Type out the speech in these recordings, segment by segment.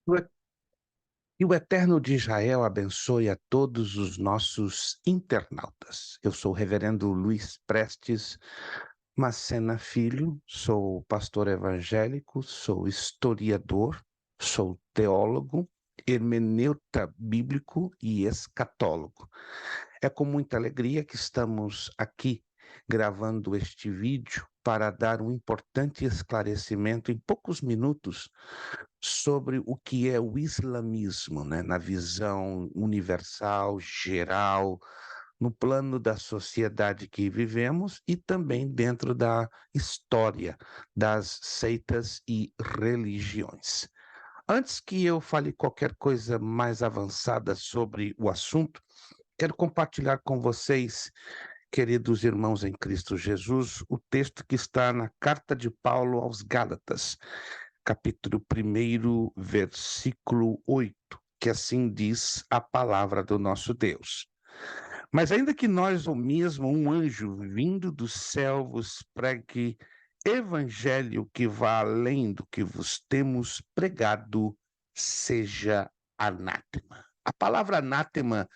O e- E o Eterno de Israel abençoe a todos os nossos internautas. Eu sou o reverendo Luiz Prestes Macena Filho, sou pastor evangélico, sou historiador, sou teólogo, hermeneuta bíblico e escatólogo. É com muita alegria que estamos aqui gravando este vídeo para dar um importante esclarecimento em poucos minutos sobre o que é o islamismo, né, na visão universal, geral, no plano da sociedade que vivemos e também dentro da história das seitas e religiões. Antes que eu fale qualquer coisa mais avançada sobre o assunto, quero compartilhar com vocês, queridos irmãos em Cristo Jesus, o texto que está na carta de Paulo aos Gálatas, capítulo 1, versículo 8, que assim diz a palavra do nosso Deus. Mas ainda que nós, ou mesmo um anjo vindo do céu, vos pregue evangelho que vá além do que vos temos pregado, seja anátema. A palavra anátema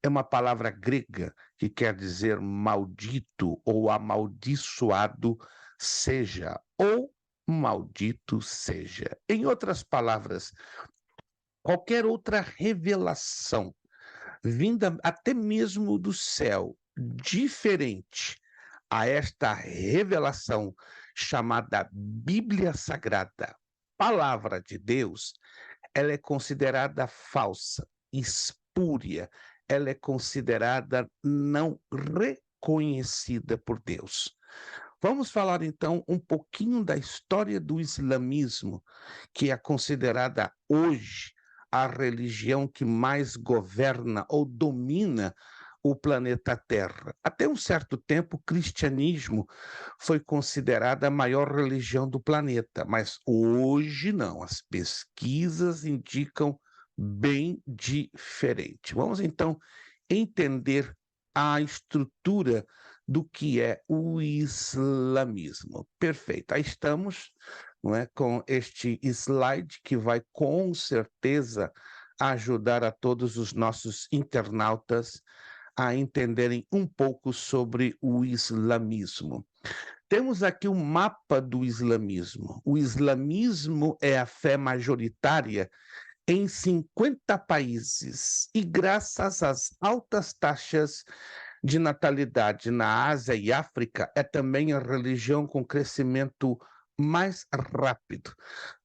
é uma palavra grega que quer dizer maldito ou amaldiçoado seja, ou maldito seja. Em outras palavras, qualquer outra revelação vinda até mesmo do céu, diferente a esta revelação chamada Bíblia Sagrada, Palavra de Deus, ela é considerada falsa, espúria, ela é considerada não reconhecida por Deus. Vamos falar então um pouquinho da história do islamismo, que é considerada hoje a religião que mais governa ou domina o planeta Terra. Até um certo tempo, o cristianismo foi considerada a maior religião do planeta, mas hoje não. As pesquisas indicam bem diferente. Vamos então entender a estrutura do que é o islamismo. Perfeito. Aí estamos, não é, com este slide que vai com certeza ajudar a todos os nossos internautas a entenderem um pouco sobre o islamismo. Temos aqui um mapa do islamismo. O islamismo é a fé majoritária em 50 países e graças às altas taxas de natalidade na Ásia e África, é também a religião com crescimento mais rápido.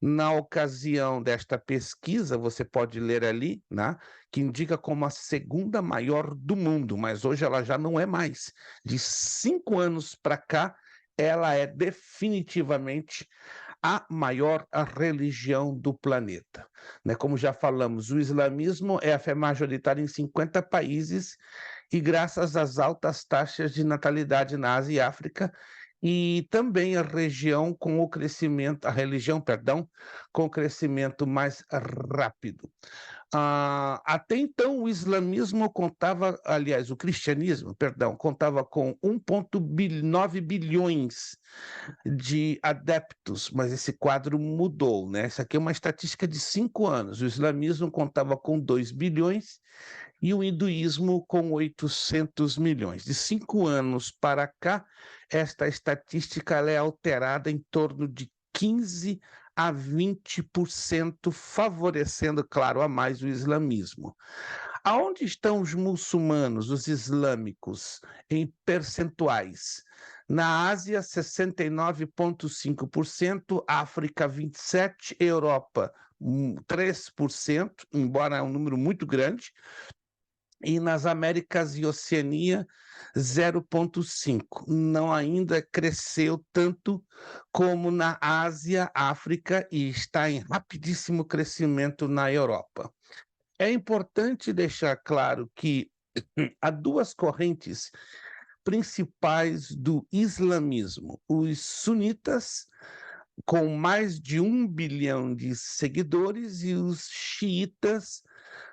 Na ocasião desta pesquisa, você pode ler ali, né, que indica como a segunda maior do mundo, mas hoje ela já não é mais. De 5 anos para cá, ela é definitivamente a maior religião do planeta. Né? Como já falamos, o islamismo é a fé majoritária em 50 países e graças às altas taxas de natalidade na Ásia e África, e também a região com o crescimento, a religião, perdão, com o crescimento mais rápido. Até então, o islamismo contava, aliás, o cristianismo, perdão, contava com 1,9 bilhões de adeptos, mas esse quadro mudou, né? Isso aqui é uma estatística de 5 anos. O islamismo contava com 2 bilhões e o hinduísmo com 800 milhões. De 5 anos para cá, esta estatística ela é alterada em torno de 15 a 20%, favorecendo, claro, a mais o islamismo. Aonde estão os muçulmanos, os islâmicos, em percentuais? Na Ásia, 69,5%, África, 27%, Europa, 3%, embora é um número muito grande, e nas Américas e Oceania, 0,5. Não ainda cresceu tanto como na Ásia, África e está em rapidíssimo crescimento na Europa. É importante deixar claro que há duas correntes principais do islamismo: os sunitas, com mais de 1 bilhão de seguidores, e os xiitas,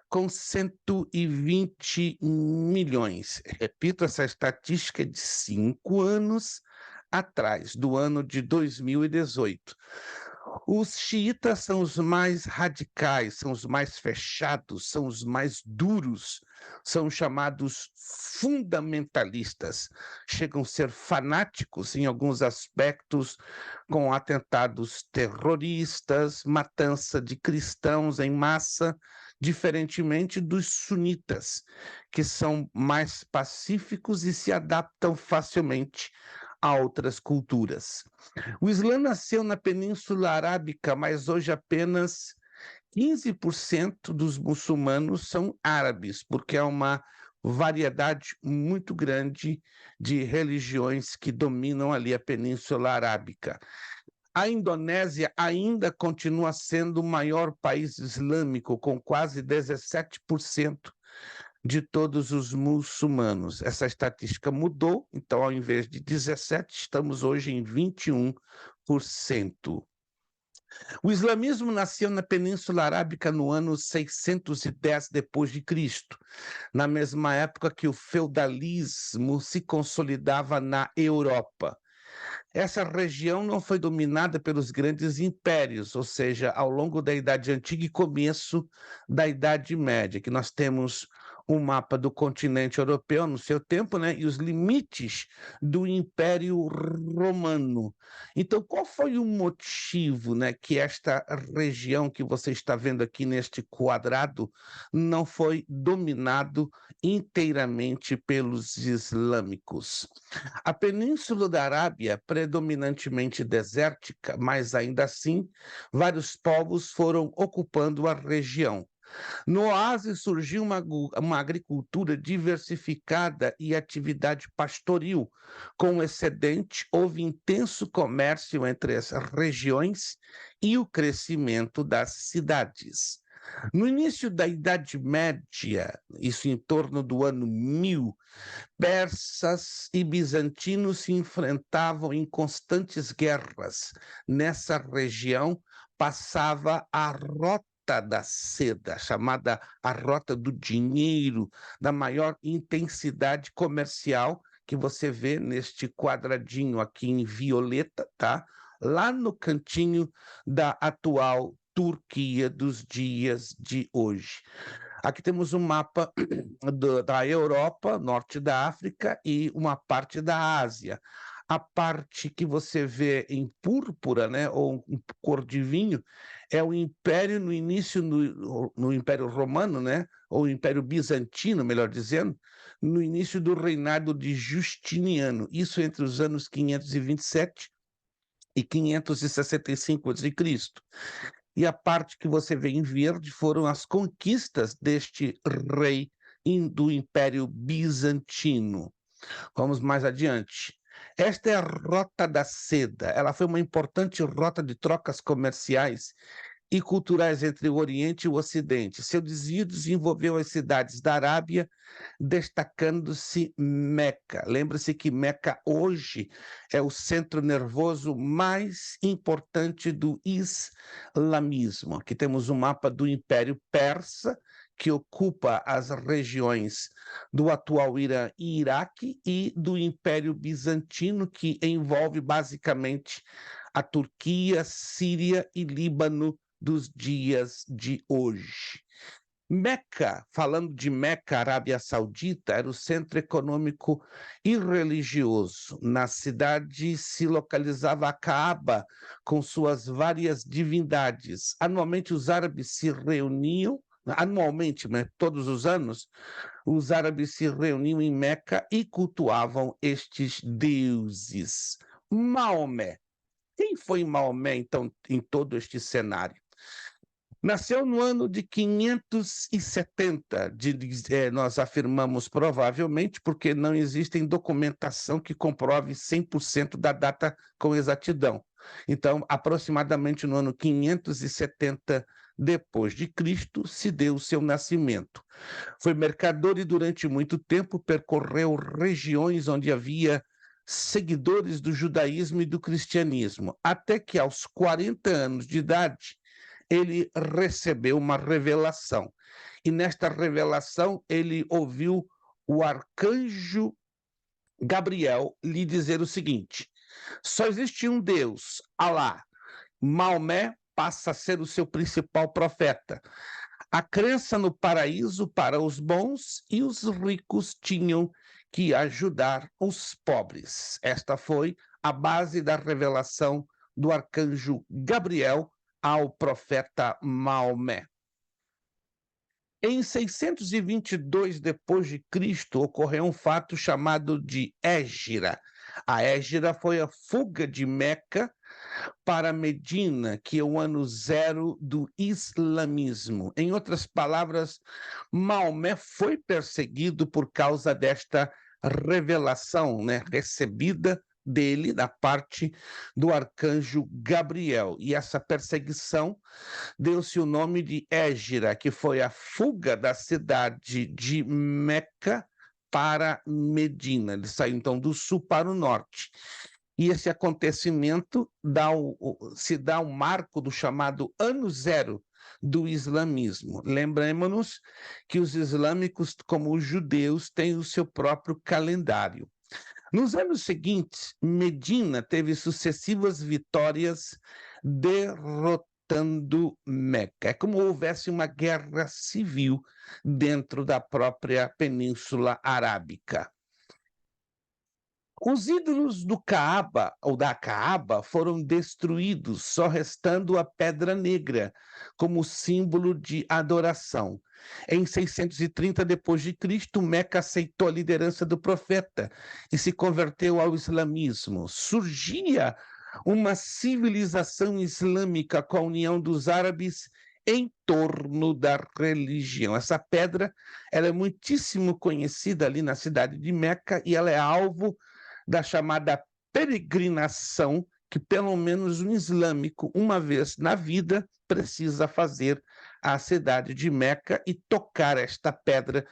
com 120 milhões. Repito, essa estatística é de 5 anos atrás, do ano de 2018. Os xiitas são os mais radicais, são os mais fechados, são os mais duros, são chamados fundamentalistas. Chegam a ser fanáticos em alguns aspectos, com atentados terroristas, matança de cristãos em massa, diferentemente dos sunitas, que são mais pacíficos e se adaptam facilmente a outras culturas. O Islã nasceu na Península Arábica, mas hoje apenas 15% dos muçulmanos são árabes, porque há uma variedade muito grande de religiões que dominam ali a Península Arábica. A Indonésia ainda continua sendo o maior país islâmico, com quase 17% de todos os muçulmanos. Essa estatística mudou, então, ao invés de 17, estamos hoje em 21%. O islamismo nasceu na Península Arábica no ano 610 depois de Cristo, na mesma época que o feudalismo se consolidava na Europa. Essa região não foi dominada pelos grandes impérios, ou seja, ao longo da Idade Antiga e começo da Idade Média, que nós temos um mapa do continente europeu no seu tempo, né, e os limites do Império Romano. Então, qual foi o motivo, né, que esta região que você está vendo aqui neste quadrado não foi dominado inteiramente pelos islâmicos? A Península da Arábia, predominantemente desértica, mas ainda assim, vários povos foram ocupando a região. No oásis surgiu uma agricultura diversificada e atividade pastoril. Com o excedente, houve intenso comércio entre as regiões e o crescimento das cidades. No início da Idade Média, isso em torno do ano 1000, persas e bizantinos se enfrentavam em constantes guerras. Nessa região passava a rota da seda, chamada a rota do dinheiro, da maior intensidade comercial que você vê neste quadradinho aqui em violeta, tá? Lá no cantinho da atual Turquia dos dias de hoje. Aqui temos um mapa da Europa, norte da África e uma parte da Ásia. A parte que você vê em púrpura, né, ou em cor de vinho, é o Império no início, no Império Romano, né, ou Império Bizantino, melhor dizendo, no início do reinado de Justiniano. Isso entre os anos 527 e 565 a.C. E a parte que você vê em verde foram as conquistas deste rei do Império Bizantino. Vamos mais adiante. Esta é a Rota da Seda. Ela foi uma importante rota de trocas comerciais e culturais entre o Oriente e o Ocidente. Seu desvio desenvolveu as cidades da Arábia, destacando-se Meca. Lembre-se que Meca hoje é o centro nervoso mais importante do islamismo. Aqui temos um mapa do Império Persa, que ocupa as regiões do atual Irã e Iraque, e do Império Bizantino, que envolve basicamente a Turquia, Síria e Líbano dos dias de hoje. Meca, falando de Meca, Arábia Saudita, era o centro econômico e religioso. Na cidade se localizava a Caaba, com suas várias divindades. Anualmente, os árabes se reuniam, anualmente, né, todos os anos, os árabes se reuniam em Meca e cultuavam estes deuses. Maomé. Quem foi Maomé, então, em todo este cenário? Nasceu no ano de 570, nós afirmamos provavelmente, porque não existe documentação que comprove 100% da data com exatidão. Então, aproximadamente no ano 570 depois de Cristo, se deu o seu nascimento. Foi mercador e durante muito tempo percorreu regiões onde havia seguidores do judaísmo e do cristianismo, até que aos 40 anos de idade ele recebeu uma revelação. E nesta revelação ele ouviu o arcanjo Gabriel lhe dizer o seguinte: só existe um Deus, Alá. Maomé passa a ser o seu principal profeta. A crença no paraíso para os bons e os ricos tinham que ajudar os pobres. Esta foi a base da revelação do arcanjo Gabriel ao profeta Maomé. Em 622 depois de Cristo ocorreu um fato chamado de Hégira. A Hégira foi a fuga de Meca para Medina, que é o ano zero do islamismo. Em outras palavras, Maomé foi perseguido por causa desta revelação, recebida dele da parte do arcanjo Gabriel. E essa perseguição deu-se o nome de Hégira, que foi a fuga da cidade de Meca para Medina. Ele saiu então do sul para o norte. E esse acontecimento se dá um marco do chamado ano zero do islamismo. Lembremos-nos que os islâmicos, como os judeus, têm o seu próprio calendário. Nos anos seguintes, Medina teve sucessivas vitórias derrotando Meca. É como houvesse uma guerra civil dentro da própria Península Arábica. Os ídolos do Caaba, ou da Caaba, foram destruídos, só restando a Pedra Negra como símbolo de adoração. Em 630 d.C., Meca aceitou a liderança do profeta e se converteu ao islamismo. Surgia uma civilização islâmica com a união dos árabes em torno da religião. Essa pedra ela é muitíssimo conhecida ali na cidade de Meca e ela é alvo da chamada peregrinação que pelo menos um islâmico, uma vez na vida, precisa fazer à cidade de Meca e tocar esta pedra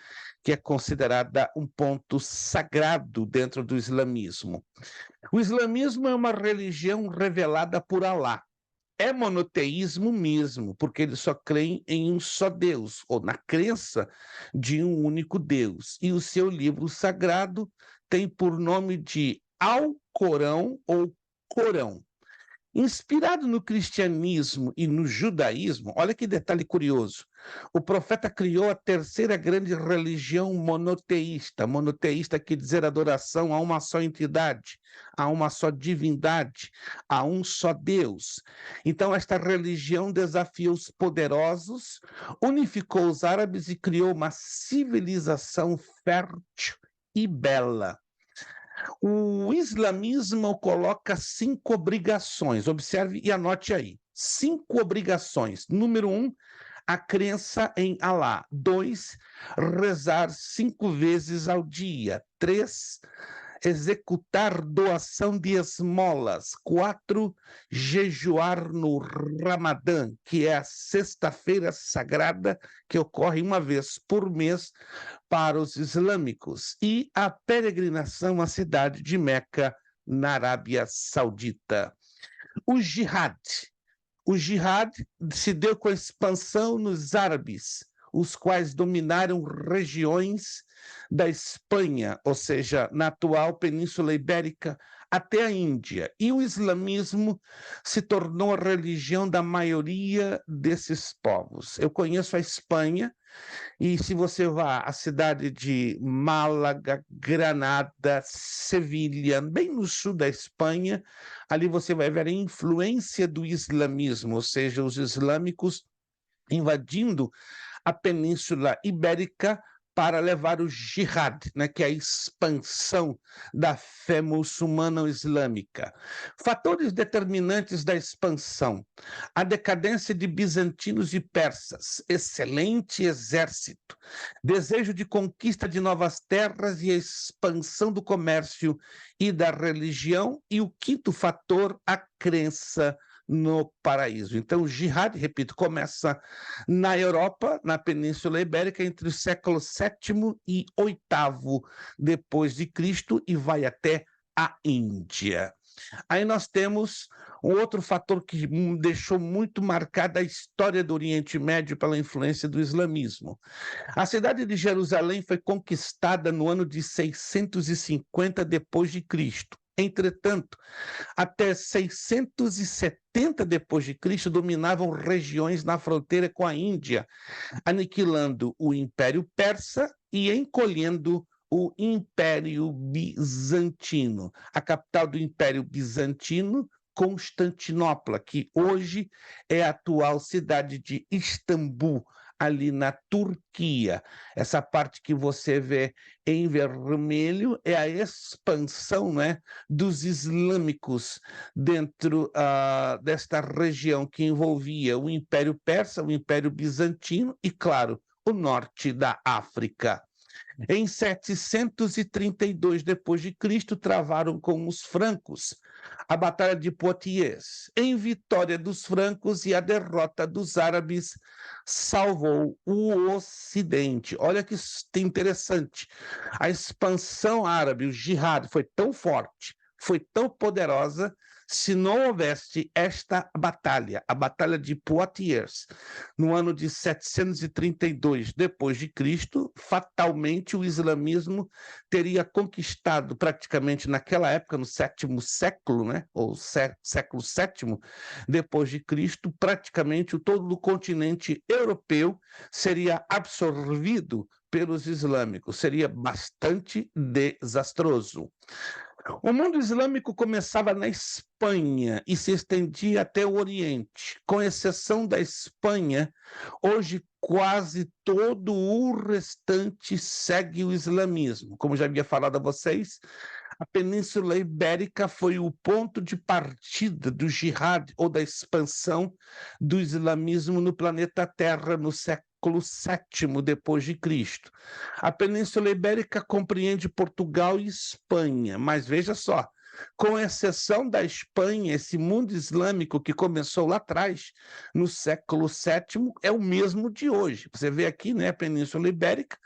que é considerada um ponto sagrado dentro do islamismo. O islamismo é uma religião revelada por Alá. É monoteísmo mesmo, porque eles só creem em um só Deus, ou na crença de um único Deus. E o seu livro sagrado tem por nome de Alcorão ou Corão. Inspirado no cristianismo e no judaísmo, olha que detalhe curioso, o profeta criou a terceira grande religião monoteísta. Monoteísta quer dizer adoração a uma só entidade, a uma só divindade, a um só Deus. Então, esta religião desafiou os poderosos, unificou os árabes e criou uma civilização fértil e bela. O islamismo coloca 5 obrigações, observe e anote aí. 5 obrigações. Número 1, a crença em Alá. 2, rezar 5 vezes ao dia. 3, executar doação de esmolas. 4, jejuar no Ramadã, que é a sexta-feira sagrada, que ocorre uma vez por mês para os islâmicos. E a peregrinação à cidade de Meca, na Arábia Saudita. O jihad. O jihad se deu com a expansão nos árabes, os quais dominaram regiões da Espanha, ou seja, na atual Península Ibérica, até a Índia. E o islamismo se tornou a religião da maioria desses povos. Eu conheço a Espanha, e se você vá à cidade de Málaga, Granada, Sevilha, bem no sul da Espanha, ali você vai ver a influência do islamismo, ou seja, os islâmicos invadindo a Península Ibérica para levar o jihad, que é a expansão da fé muçulmana-islâmica. Fatores determinantes da expansão: a decadência de bizantinos e persas, excelente exército, desejo de conquista de novas terras e a expansão do comércio e da religião, e o quinto fator, a crença no paraíso. Então, o jihad, repito, começa na Europa, na Península Ibérica, entre o século VII e VIII depois de Cristo e vai até a Índia. Aí nós temos um outro fator que deixou muito marcada a história do Oriente Médio pela influência do islamismo. A cidade de Jerusalém foi conquistada no ano de 650 depois de Cristo. Entretanto, até 670 depois de Cristo dominavam regiões na fronteira com a Índia, aniquilando o Império Persa e encolhendo o Império Bizantino. A capital do Império Bizantino, Constantinopla, que hoje é a atual cidade de Istambul, ali na Turquia. Essa parte que você vê em vermelho é a expansão, né, dos islâmicos dentro desta região que envolvia o Império Persa, o Império Bizantino e, claro, o norte da África. Em 732 depois de Cristo, travaram com os francos a Batalha de Poitiers. Em vitória dos francos e a derrota dos árabes salvou o Ocidente. Olha que interessante. A expansão árabe, o jihad, foi tão forte, foi tão poderosa. Se não houvesse esta batalha, a Batalha de Poitiers, no ano de 732 depois de Cristo, fatalmente o islamismo teria conquistado praticamente naquela época, no sétimo século, né, ou século VII depois de Cristo, praticamente todo o continente europeu seria absorvido pelos islâmicos, seria bastante desastroso. O mundo islâmico começava na Espanha e se estendia até o Oriente. Com exceção da Espanha, hoje quase todo o restante segue o islamismo. Como já havia falado a vocês, a Península Ibérica foi o ponto de partida do jihad ou da expansão do islamismo no planeta Terra no século VII depois de Cristo. A Península Ibérica compreende Portugal e Espanha, mas veja só, com exceção da Espanha, esse mundo islâmico que começou lá atrás, no século VII, é o mesmo de hoje. Você vê aqui, né, a Península Ibérica,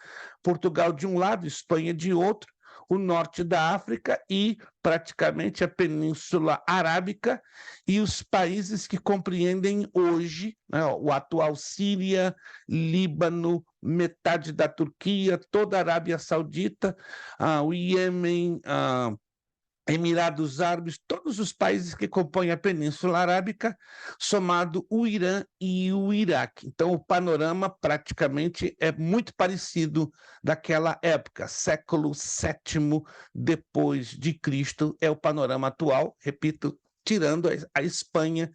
Portugal de um lado, Espanha de outro, o norte da África e praticamente a Península Arábica e os países que compreendem hoje, né, o atual Síria, Líbano, metade da Turquia, toda a Arábia Saudita, o Iêmen, Emirados Árabes, todos os países que compõem a Península Arábica, somado o Irã e o Iraque. Então, o panorama praticamente é muito parecido daquela época, século VII depois de Cristo, é o panorama atual, repito, tirando a Espanha,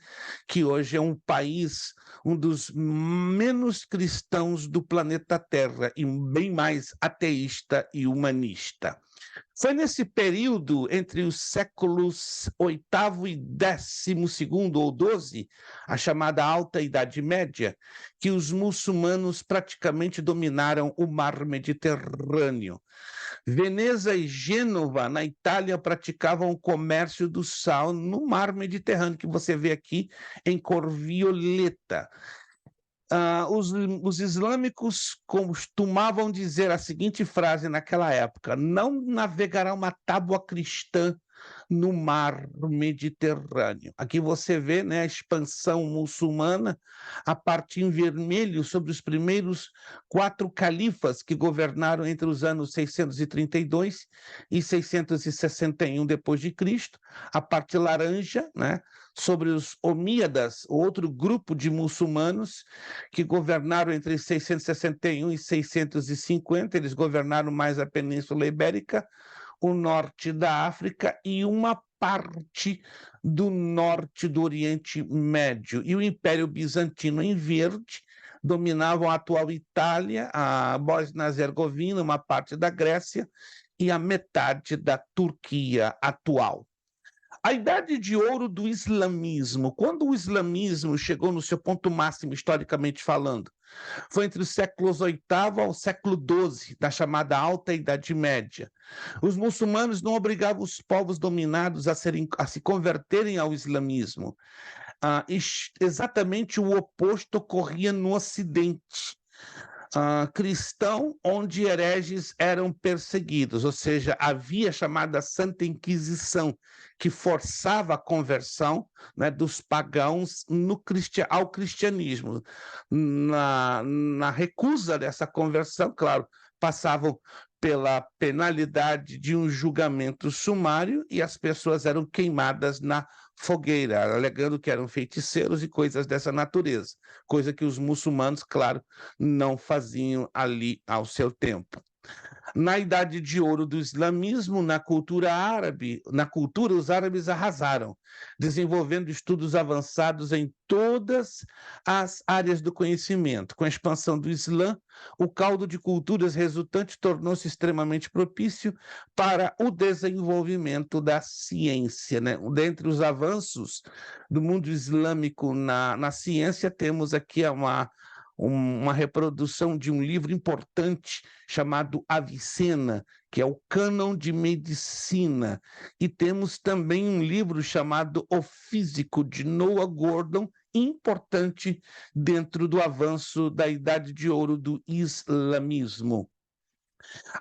que hoje é um país, um dos menos cristãos do planeta Terra e bem mais ateísta e humanista. Foi nesse período, entre os séculos VIII e XII ou XII, a chamada Alta Idade Média, que os muçulmanos praticamente dominaram o mar Mediterrâneo. Veneza e Gênova, na Itália, praticavam o comércio do sal no mar Mediterrâneo, que você vê aqui em cor violeta. Os islâmicos costumavam dizer a seguinte frase naquela época: não navegará uma tábua cristã no mar Mediterrâneo. Aqui você vê, né, a expansão muçulmana, a parte em vermelho sobre os primeiros 4 califas que governaram entre os anos 632 e 661 depois de Cristo, a parte laranja, né, sobre os omíadas, outro grupo de muçulmanos que governaram entre 661 e 650, eles governaram mais a Península Ibérica, o norte da África e uma parte do norte do Oriente Médio. E o Império Bizantino, em verde, dominavam a atual Itália, a Bósnia-Herzegovina, uma parte da Grécia e a metade da Turquia atual. A idade de ouro do islamismo, quando o islamismo chegou no seu ponto máximo, historicamente falando, foi entre os séculos VIII ao século XII, da chamada Alta Idade Média. Os muçulmanos não obrigavam os povos dominados a se converterem ao islamismo. Exatamente o oposto ocorria no Ocidente. Cristão, onde hereges eram perseguidos, ou seja, havia a chamada Santa Inquisição, que forçava a conversão, né, dos pagãos ao cristianismo. Na recusa dessa conversão, claro, passavam pela penalidade de um julgamento sumário e as pessoas eram queimadas na fogueira, alegando que eram feiticeiros e coisas dessa natureza, coisa que os muçulmanos, claro, não faziam ali ao seu tempo. Na Idade de Ouro do islamismo, na cultura árabe, os árabes arrasaram, desenvolvendo estudos avançados em todas as áreas do conhecimento. Com a expansão do Islã, o caldo de culturas resultante tornou-se extremamente propício para o desenvolvimento da ciência, né? Dentre os avanços do mundo islâmico na ciência, temos aqui uma reprodução de um livro importante chamado Avicena, que é o Cânon de Medicina. E temos também um livro chamado O Físico, de Noah Gordon, importante dentro do avanço da Idade de Ouro do islamismo.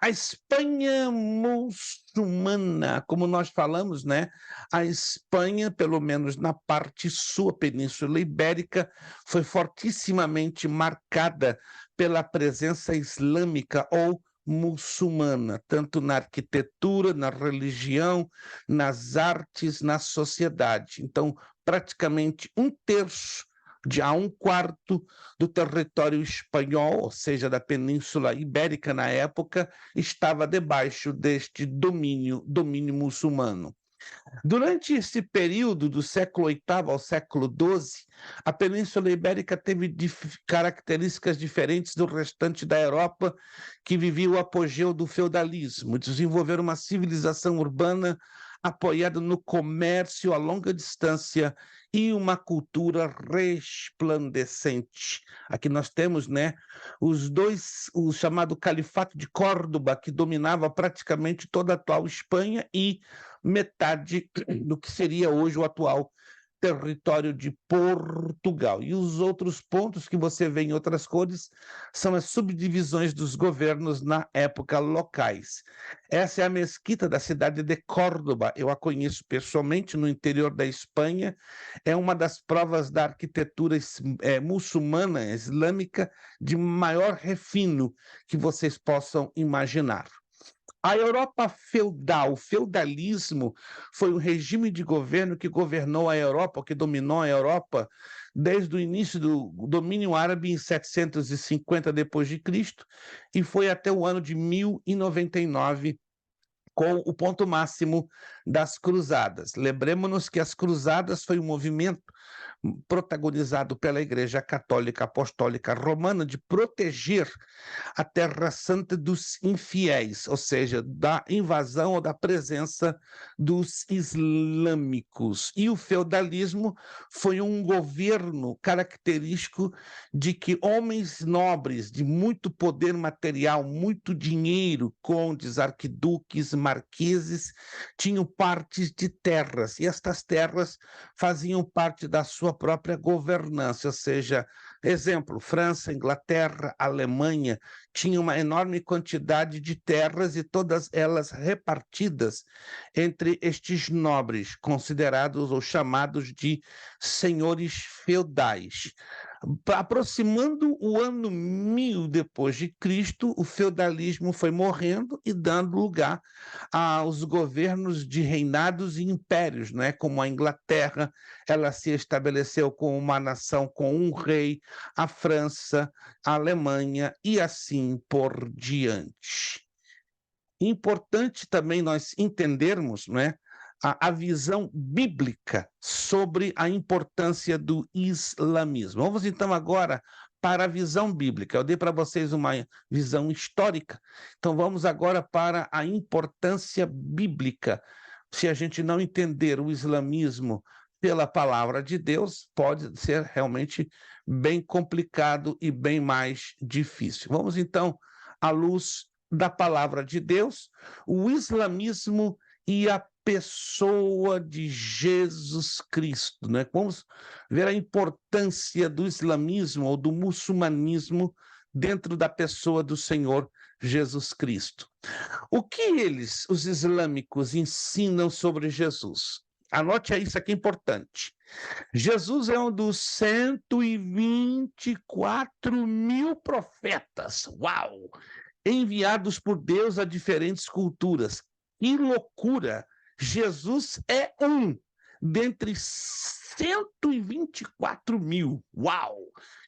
A Espanha muçulmana, como nós falamos, né? A Espanha, pelo menos na parte sul, Península Ibérica, foi fortissimamente marcada pela presença islâmica ou muçulmana, tanto na arquitetura, na religião, nas artes, na sociedade. Então, praticamente um terço a um quarto do território espanhol, ou seja, da Península Ibérica na época, estava debaixo deste domínio muçulmano. Durante esse período do século VIII ao século XII, a Península Ibérica teve características diferentes do restante da Europa, que vivia o apogeu do feudalismo, desenvolveram uma civilização urbana apoiada no comércio a longa distância e uma cultura resplandecente. Aqui nós temos, né, o chamado Califato de Córdoba, que dominava praticamente toda a atual Espanha e metade do que seria hoje o atual território de Portugal. E os outros pontos que você vê em outras cores são as subdivisões dos governos na época locais. Essa é a mesquita da cidade de Córdoba. Eu a conheço pessoalmente no interior da Espanha. É uma das provas da arquitetura muçulmana, islâmica, de maior refino que vocês possam imaginar. A Europa feudal, o feudalismo, foi um regime de governo que governou a Europa, que dominou a Europa desde o início do domínio árabe em 750 depois de Cristo e foi até o ano de 1099 com o ponto máximo das cruzadas. Lembremos-nos que as cruzadas foi um movimento protagonizado pela Igreja Católica Apostólica Romana de proteger a Terra Santa dos infiéis, ou seja, da invasão ou da presença dos islâmicos. E o feudalismo foi um governo característico de que homens nobres, de muito poder material, muito dinheiro, condes, arquiduques, marqueses, tinham partes de terras, e estas terras faziam parte da sua própria governança, ou seja, exemplo, França, Inglaterra, Alemanha, tinham uma enorme quantidade de terras e todas elas repartidas entre estes nobres, considerados ou chamados de senhores feudais. Aproximando o ano 1000 depois de Cristo, o feudalismo foi morrendo e dando lugar aos governos de reinados e impérios, né? Como a Inglaterra, ela se estabeleceu como uma nação com um rei, a França, a Alemanha e assim por diante. Importante também nós entendermos, né, a visão bíblica sobre a importância do islamismo. Vamos então agora para a visão bíblica. Eu dei para vocês uma visão histórica, então vamos agora para a importância bíblica. Se a gente não entender o islamismo pela palavra de Deus, pode ser realmente bem complicado e bem mais difícil. Vamos então à luz da palavra de Deus, o islamismo e a pessoa de Jesus Cristo, né? Vamos ver a importância do islamismo ou do muçulmanismo dentro da pessoa do Senhor Jesus Cristo. O que os islâmicos, ensinam sobre Jesus? Anote aí, isso aqui é importante. Jesus é um dos 124 mil profetas. Uau! enviados por Deus a diferentes culturas. Que loucura! Jesus é um dentre 124 mil. Uau!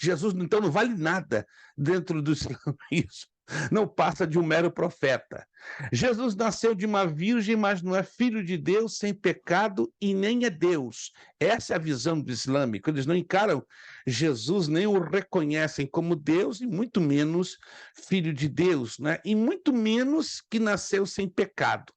Jesus, então, não vale nada dentro do islamismo. Não passa de um mero profeta. Jesus nasceu de uma virgem, mas não é filho de Deus, sem pecado e nem é Deus. Essa é a visão do islâmico. Eles não encaram Jesus, nem o reconhecem como Deus, e muito menos filho de Deus, né? E muito menos que nasceu sem pecado.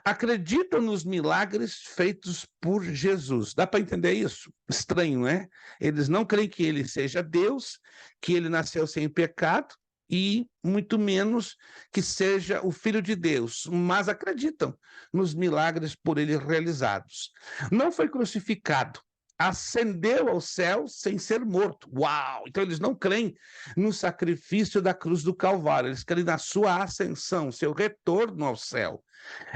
Acreditam nos milagres feitos por Jesus. Dá para entender isso? Estranho, né? Eles não creem que ele seja Deus, que ele nasceu sem pecado, e muito menos que seja o Filho de Deus, mas acreditam nos milagres por ele realizados. Não foi crucificado, ascendeu ao céu sem ser morto. Uau! Então eles não creem no sacrifício da cruz do Calvário, eles creem na sua ascensão, seu retorno ao céu.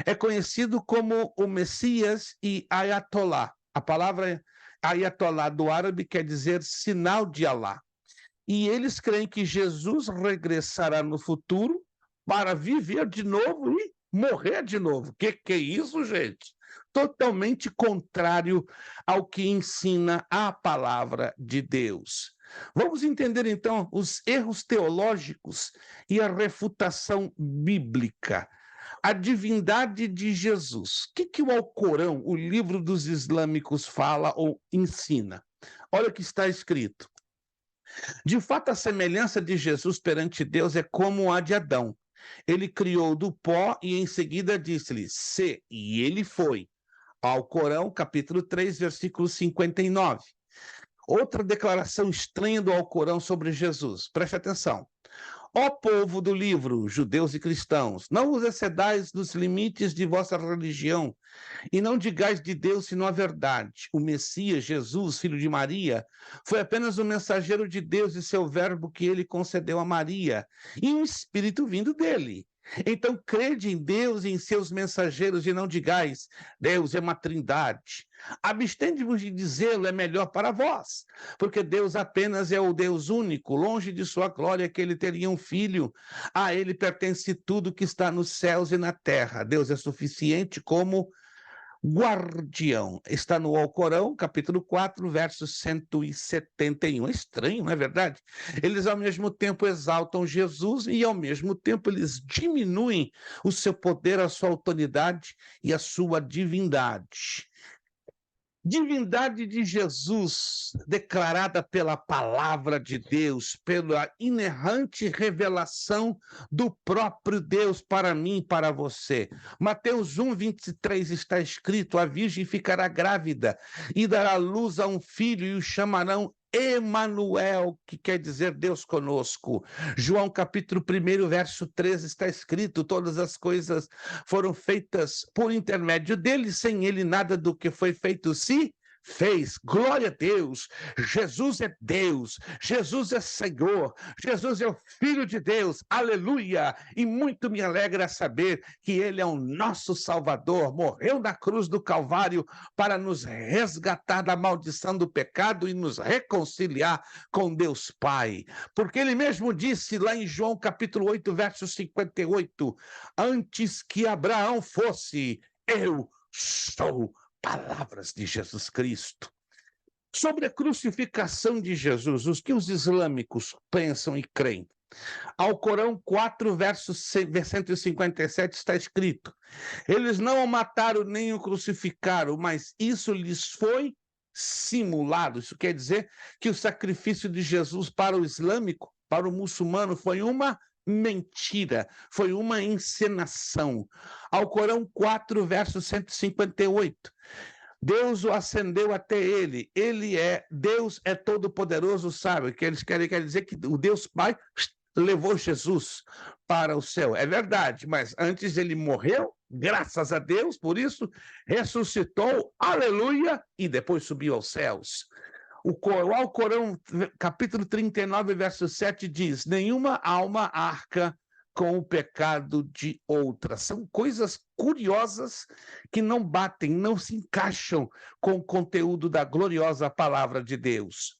É conhecido como o Messias e Ayatollah. A palavra Ayatollah do árabe quer dizer sinal de Alá. E eles creem que Jesus regressará no futuro para viver de novo e morrer de novo. Que é isso, gente? Totalmente contrário ao que ensina a palavra de Deus. Vamos entender, então, os erros teológicos e a refutação bíblica. A divindade de Jesus. O que o Alcorão, o livro dos islâmicos, fala ou ensina? Olha o que está escrito. De fato, a semelhança de Jesus perante Deus é como a de Adão. Ele criou do pó e em seguida disse-lhe, sê, e ele foi. Alcorão, capítulo 3, versículo 59. Outra declaração estranha do Alcorão sobre Jesus. Preste atenção. Ó povo do livro, judeus e cristãos, não vos excedais dos limites de vossa religião, e não digais de Deus senão a verdade. O Messias, Jesus, filho de Maria, foi apenas o mensageiro de Deus e seu verbo que ele concedeu a Maria, e um espírito vindo dele. Então, crede em Deus e em seus mensageiros, e não digais, Deus é uma trindade. Abstende-vos de dizê-lo, é melhor para vós, porque Deus apenas é o Deus único, longe de sua glória que ele teria um filho. A ele pertence tudo que está nos céus e na terra. Deus é suficiente como guardião. Está no Alcorão, capítulo 4, verso 171. É estranho, não é verdade? Eles, ao mesmo tempo, exaltam Jesus e, ao mesmo tempo, eles diminuem o seu poder, a sua autoridade e a sua divindade. Divindade de Jesus, declarada pela palavra de Deus, pela inerrante revelação do próprio Deus para mim e para você. Mateus 1, 23 está escrito, a virgem ficará grávida e dará luz a um filho e o chamarão Emanuel, que quer dizer Deus conosco. João capítulo 1, verso 13 está escrito, todas as coisas foram feitas por intermédio dele, sem ele nada do que foi feito se fez. Glória a Deus. Jesus é Deus, Jesus é Senhor, Jesus é o Filho de Deus, aleluia, e muito me alegra saber que ele é o nosso Salvador, morreu na cruz do Calvário para nos resgatar da maldição do pecado e nos reconciliar com Deus Pai, porque ele mesmo disse lá em João capítulo 8, verso 58, antes que Abraão fosse, eu sou. Palavras de Jesus Cristo. Sobre a crucificação de Jesus, os que os islâmicos pensam e creem. Alcorão 4, verso 157 está escrito, eles não o mataram nem o crucificaram, mas isso lhes foi simulado. Isso quer dizer que o sacrifício de Jesus para o islâmico, para o muçulmano, foi uma mentira, foi uma encenação. Alcorão 4, verso 158. Deus o ascendeu até ele. Deus é todo-poderoso, sabe? Que eles querem dizer que o Deus Pai levou Jesus para o céu. É verdade, mas antes ele morreu, graças a Deus, por isso ressuscitou, aleluia, e depois subiu aos céus. O Alcorão, capítulo 39, verso 7, diz, nenhuma alma arca com o pecado de outra. São coisas curiosas que não batem, não se encaixam com o conteúdo da gloriosa palavra de Deus.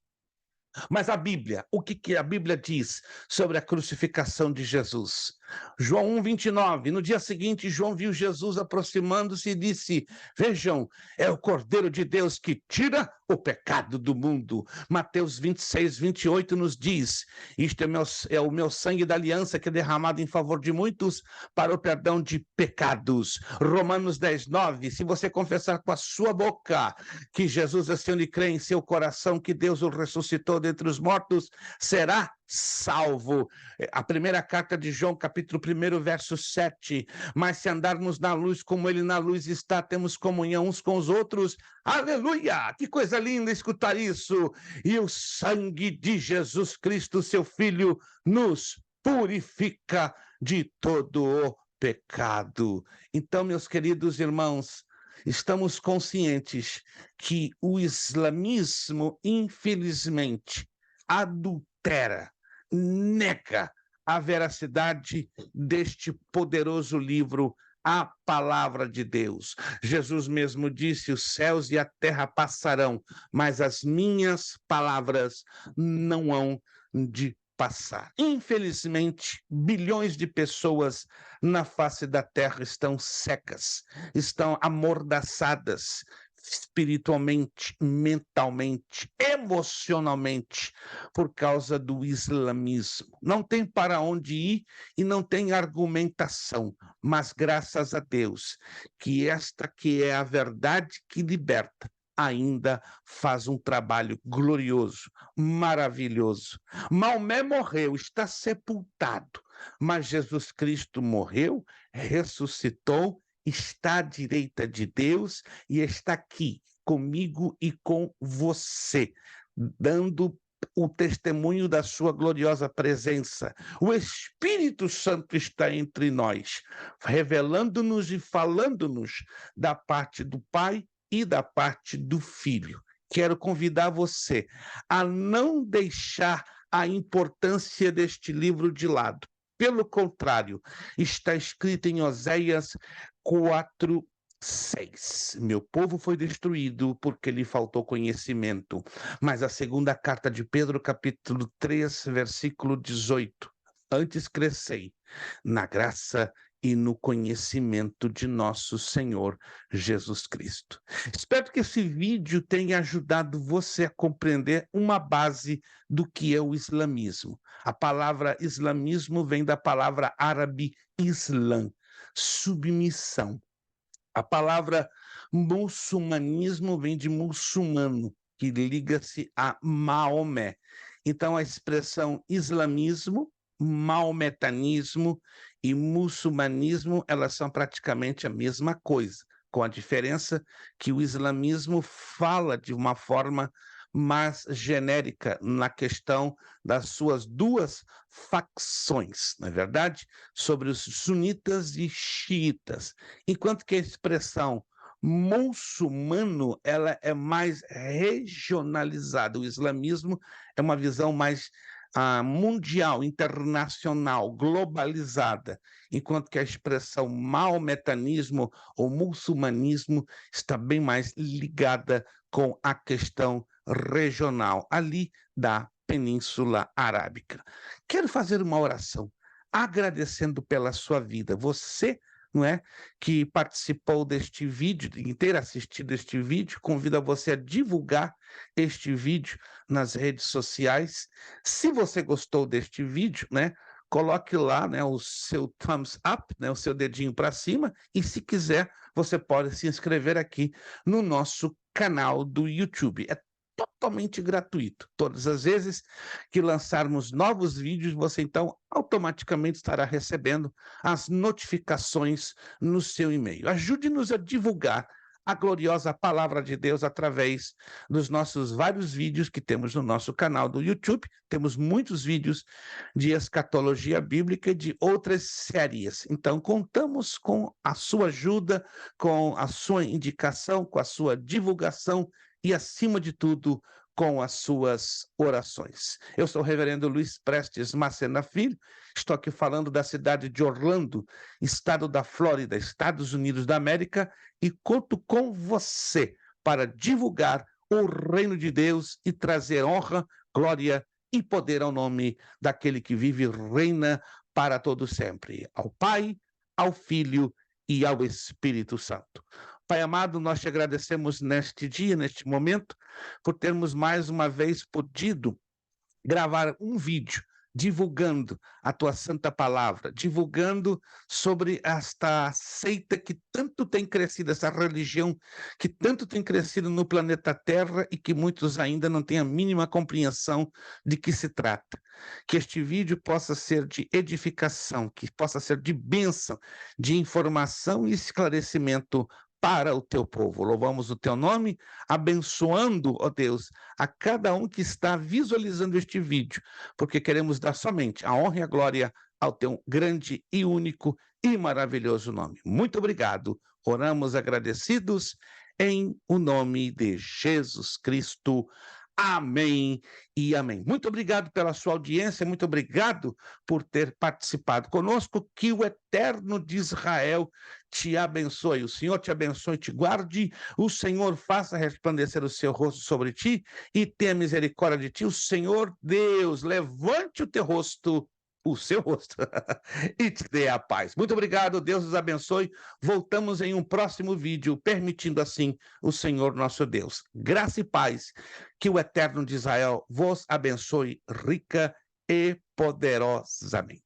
Mas a Bíblia, o que a Bíblia diz sobre a crucificação de Jesus? João 1:29, no dia seguinte, João viu Jesus aproximando-se e disse: vejam, é o Cordeiro de Deus que tira o pecado do mundo. Mateus 26:28 nos diz: isto é o meu sangue da aliança que é derramado em favor de muitos para o perdão de pecados. Romanos 10:9, se você confessar com a sua boca que Jesus é Senhor e crer em seu coração que Deus o ressuscitou dentre os mortos, será salvo. A primeira carta de João, capítulo 1, verso 7, mas se andarmos na luz como ele na luz está, temos comunhão uns com os outros. Aleluia! Que coisa linda escutar isso! E o sangue de Jesus Cristo, seu Filho, nos purifica de todo o pecado. Então, meus queridos irmãos, estamos conscientes que o islamismo, infelizmente, adultera, nega a veracidade deste poderoso livro, a palavra de Deus. Jesus mesmo disse: os céus e a terra passarão, mas as minhas palavras não hão de passar. Infelizmente, bilhões de pessoas na face da terra estão secas, estão amordaçadas espiritualmente, mentalmente, emocionalmente, por causa do islamismo. Não tem para onde ir e não tem argumentação, mas graças a Deus que esta que é a verdade que liberta ainda faz um trabalho glorioso, maravilhoso. Maomé morreu, está sepultado, mas Jesus Cristo morreu, ressuscitou, está à direita de Deus e está aqui comigo e com você, dando o testemunho da sua gloriosa presença. O Espírito Santo está entre nós, revelando-nos e falando-nos da parte do Pai e da parte do Filho. Quero convidar você a não deixar a importância deste livro de lado. Pelo contrário, está escrito em Oséias 4:6. Meu povo foi destruído porque lhe faltou conhecimento. Mas a segunda carta de Pedro, capítulo 3, versículo 18. Antes crescei na graça e no conhecimento de nosso Senhor Jesus Cristo. Espero que esse vídeo tenha ajudado você a compreender uma base do que é o islamismo. A palavra islamismo vem da palavra árabe islam, submissão. A palavra muçulmanismo vem de muçulmano, que liga-se a Maomé. Então, a expressão islamismo, maometanismo e muçulmanismo, elas são praticamente a mesma coisa, com a diferença que o islamismo fala de uma forma mais genérica na questão das suas duas facções, não é verdade? Sobre os sunitas e xiitas, enquanto que a expressão muçulmano, ela é mais regionalizada. O islamismo é uma visão mais mundial, internacional, globalizada, enquanto que a expressão maometanismo ou muçulmanismo está bem mais ligada com a questão regional, ali da Península Arábica. Quero fazer uma oração, agradecendo pela sua vida. Você, não é, que participou deste vídeo, em ter assistido este vídeo, convido a você a divulgar este vídeo nas redes sociais. Se você gostou deste vídeo, né, coloque lá, né, o seu thumbs up, né, o seu dedinho para cima, e se quiser, você pode se inscrever aqui no nosso canal do YouTube. É totalmente gratuito. Todas as vezes que lançarmos novos vídeos, você então automaticamente estará recebendo as notificações no seu e-mail. Ajude-nos a divulgar a gloriosa palavra de Deus através dos nossos vários vídeos que temos no nosso canal do YouTube. Temos muitos vídeos de escatologia bíblica e de outras séries. Então, contamos com a sua ajuda, com a sua indicação, com a sua divulgação e, acima de tudo, com as suas orações. Eu sou o reverendo Luiz Prestes Macena Filho, estou aqui falando da cidade de Orlando, estado da Flórida, Estados Unidos da América, e conto com você para divulgar o reino de Deus e trazer honra, glória e poder ao nome daquele que vive e reina para todo sempre. Ao Pai, ao Filho e ao Espírito Santo. Pai amado, nós te agradecemos neste dia, neste momento, por termos mais uma vez podido gravar um vídeo divulgando a tua santa palavra, divulgando sobre esta seita que tanto tem crescido, essa religião que tanto tem crescido no planeta Terra e que muitos ainda não têm a mínima compreensão de que se trata. Que este vídeo possa ser de edificação, que possa ser de bênção, de informação e esclarecimento para o teu povo. Louvamos o teu nome, abençoando, ó Deus, a cada um que está visualizando este vídeo, porque queremos dar somente a honra e a glória ao teu grande e único e maravilhoso nome. Muito obrigado. Oramos agradecidos em o nome de Jesus Cristo. Amém e amém. Muito obrigado pela sua audiência, muito obrigado por ter participado conosco. Que o Eterno de Israel te abençoe. O Senhor te abençoe e te guarde. O Senhor faça resplandecer o seu rosto sobre ti e tenha misericórdia de ti. O Senhor Deus levante o teu rosto, o seu rosto, e te dê a paz. Muito obrigado, Deus os abençoe. Voltamos em um próximo vídeo, permitindo assim o Senhor nosso Deus. Graça e paz. Que o Eterno de Israel vos abençoe rica e poderosamente.